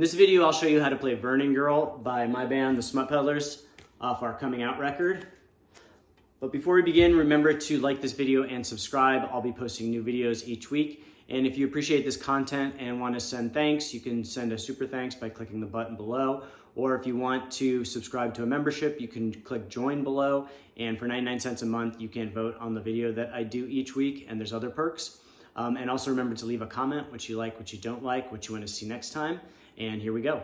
this video, I'll show you how to play Vernon Girl by my band, the Smut Peddlers, off our coming out record. But before we begin, remember to like this video and subscribe. I'll be posting new videos each week. And if you appreciate this content and want to send thanks, you can send a super thanks by clicking the button below. Or if you want to subscribe to a membership, you can click join below. And for 99 cents a month, you can vote on the video that I do each week, and there's other perks. And also remember to leave a comment, what you like, what you don't like, what you want to see next time. And here we go.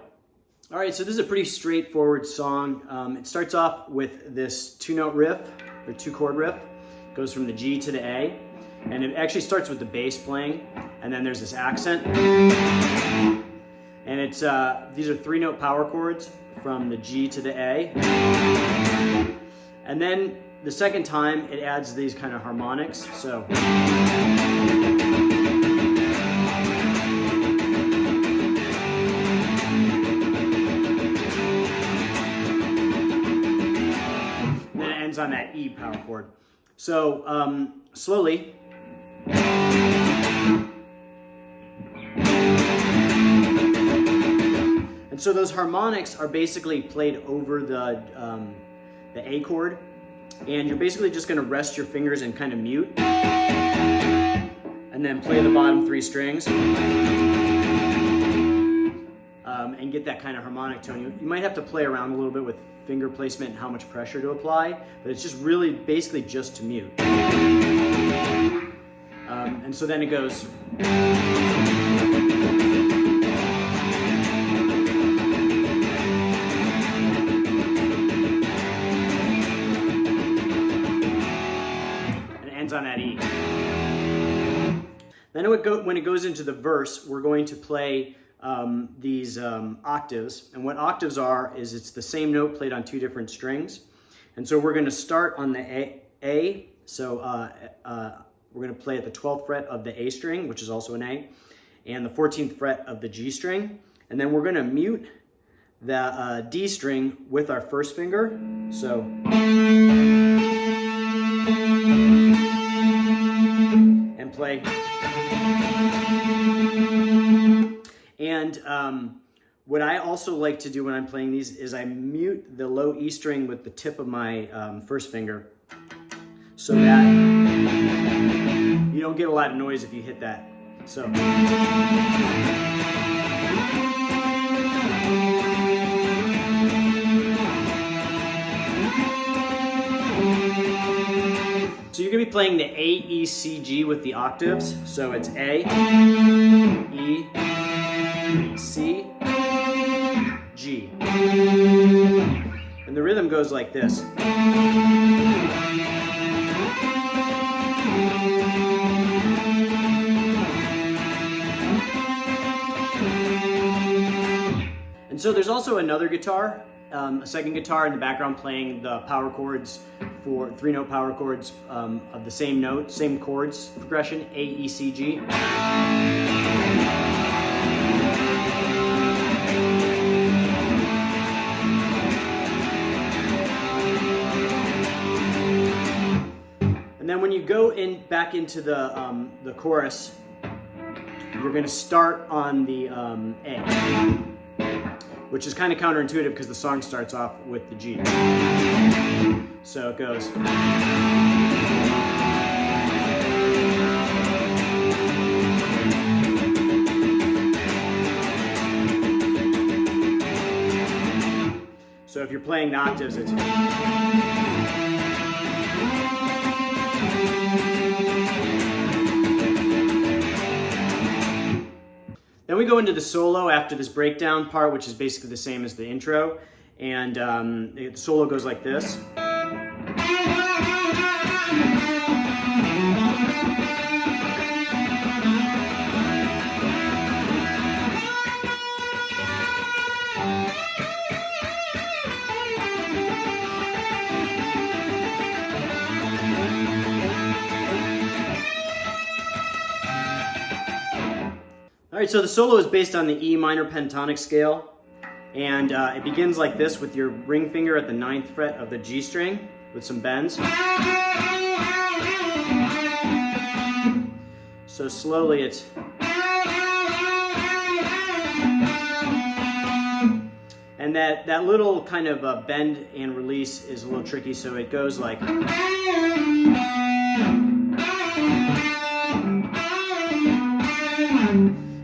All right, so this is a pretty straightforward song. It starts off with this two-note riff, or two-chord riff. It goes from the G to the A. And it actually starts with the bass playing, and then there's this accent. And it's these are three-note power chords from the G to the A. And then the second time, it adds these kind of harmonics. So. On that E power chord. So slowly. And so those harmonics are basically played over the A chord, and you're basically just going to rest your fingers and kind of mute, and then play the bottom three strings. And get that kind of harmonic tone. You might have to play around a little bit with finger placement and how much pressure to apply, but it's just really basically just to mute. And so then it goes. And it ends on that E. Then when it goes into the verse, we're going to play these octaves. And what octaves are is it's the same note played on two different strings. And so we're going to start on the A. So we're going to play at the 12th fret of the A string, which is also an A, and the 14th fret of the G string. And then we're going to mute the D string with our first finger. So. And play. And what I also like to do when I'm playing these is I mute the low E string with the tip of my first finger, so that you don't get a lot of noise if you hit that. So. So you're going to be playing the A, E, C, G with the octaves. So it's A, E, C, G. And the rhythm goes like this. And so there's also another guitar, a second guitar in the background playing the power chords for three-note power chords of the same note, same chords progression, A, E, C, G. And then when you go back into the chorus, you're going to start on the A, which is kind of counterintuitive because the song starts off with the G. So it goes. So if you're playing the octaves, it's. Then we go into the solo after this breakdown part, which is basically the same as the intro. And the solo goes like this. All right, so the solo is based on the E minor pentatonic scale, and it begins like this with your ring finger at the 9th fret of the G string with some bends. So slowly it's. And that little kind of bend and release is a little tricky, so it goes like.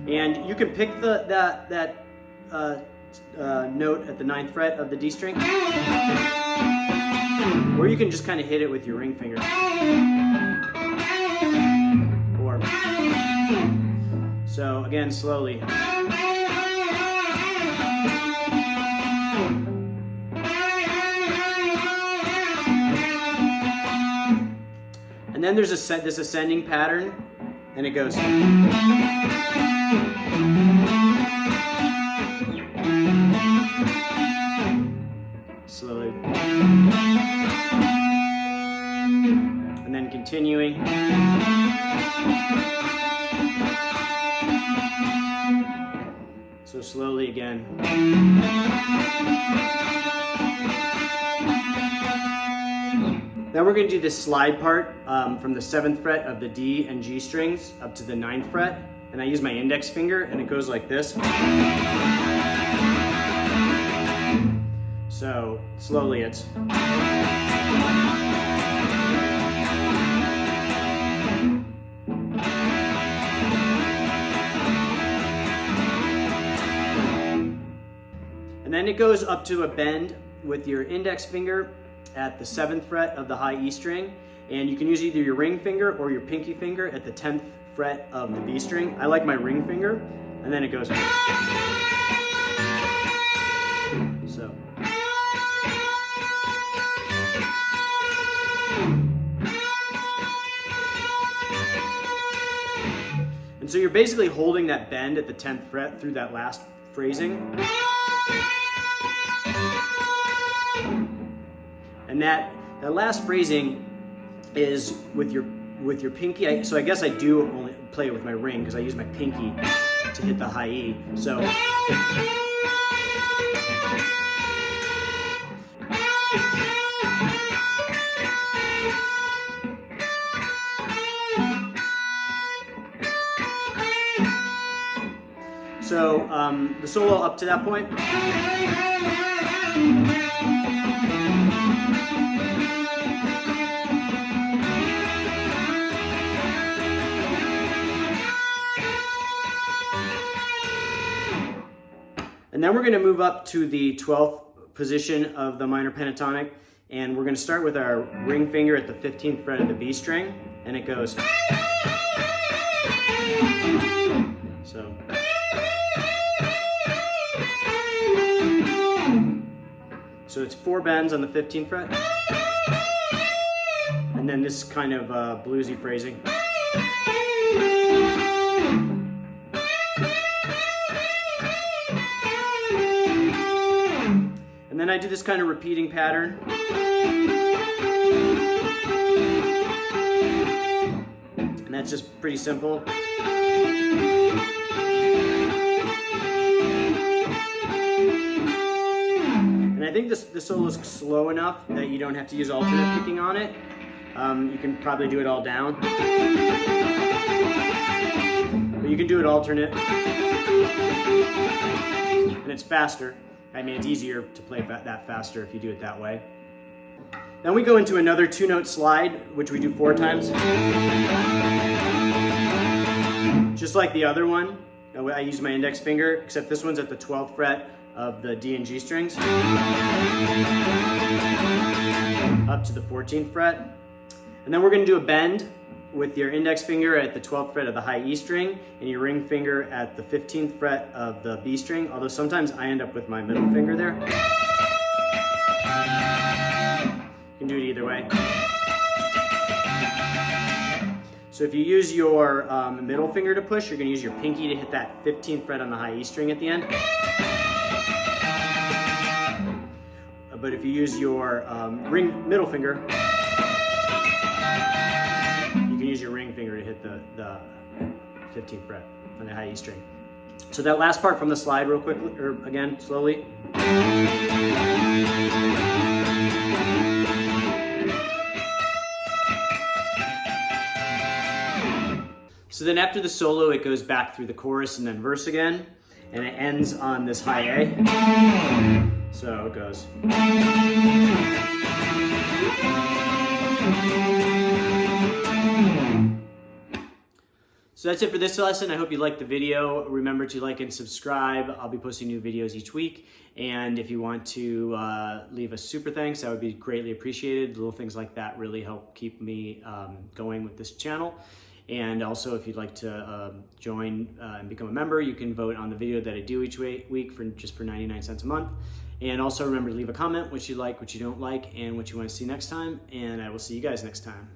And you can pick that note at the 9th fret of the D string, or you can just kind of hit it with your ring finger. Or, so again, slowly. And then there's this ascending pattern, and it goes. Slowly. And then continuing. So slowly again. Now we're going to do this slide part from the 7th fret of the D and G strings up to the 9th fret. And I use my index finger, and it goes like this. So slowly it's. And then it goes up to a bend with your index finger at the 7th fret of the high E string, and you can use either your ring finger or your pinky finger at the 10th fret of the B string. I like my ring finger, and then it goes. So. And so you're basically holding that bend at the 10th fret through that last phrasing. And that last phrasing is with your pinky. So I guess I do only play it with my ring because I use my pinky to hit the high E. So. So the solo up to that point. And then we're going to move up to the 12th position of the minor pentatonic, and we're going to start with our ring finger at the 15th fret of the B string, and it goes. So. So it's 4 bends on the 15th fret, and then this kind of bluesy phrasing. And then I do this kind of repeating pattern. And that's just pretty simple. And I think the solo is slow enough that you don't have to use alternate picking on it. You can probably do it all down. But you can do it alternate. And it's faster. I mean, it's easier to play that faster if you do it that way. Then we go into another 2-note slide, which we do 4 times. Just like the other one, I use my index finger, except this one's at the 12th fret of the D and G strings. Up to the 14th fret. And then we're going to do a bend with your index finger at the 12th fret of the high E string and your ring finger at the 15th fret of the B string, although sometimes I end up with my middle finger there. You can do it either way. So if you use your middle finger to push, you're going to use your pinky to hit that 15th fret on the high E string at the end. But if you use your middle finger, you can use your ring finger to hit the 15th fret on the high E string. So that last part from the slide real quickly, or again, slowly. So then after the solo, it goes back through the chorus and then verse again, and it ends on this high A. So it goes. So that's it for this lesson. I hope you liked the video. Remember to like and subscribe. I'll be posting new videos each week. And if you want to leave a super thanks, that would be greatly appreciated. Little things like that really help keep me going with this channel. And also, if you'd like to join and become a member, you can vote on the video that I do each week for 99 cents a month. And also remember to leave a comment, what you like, what you don't like, and what you want to see next time. And I will see you guys next time.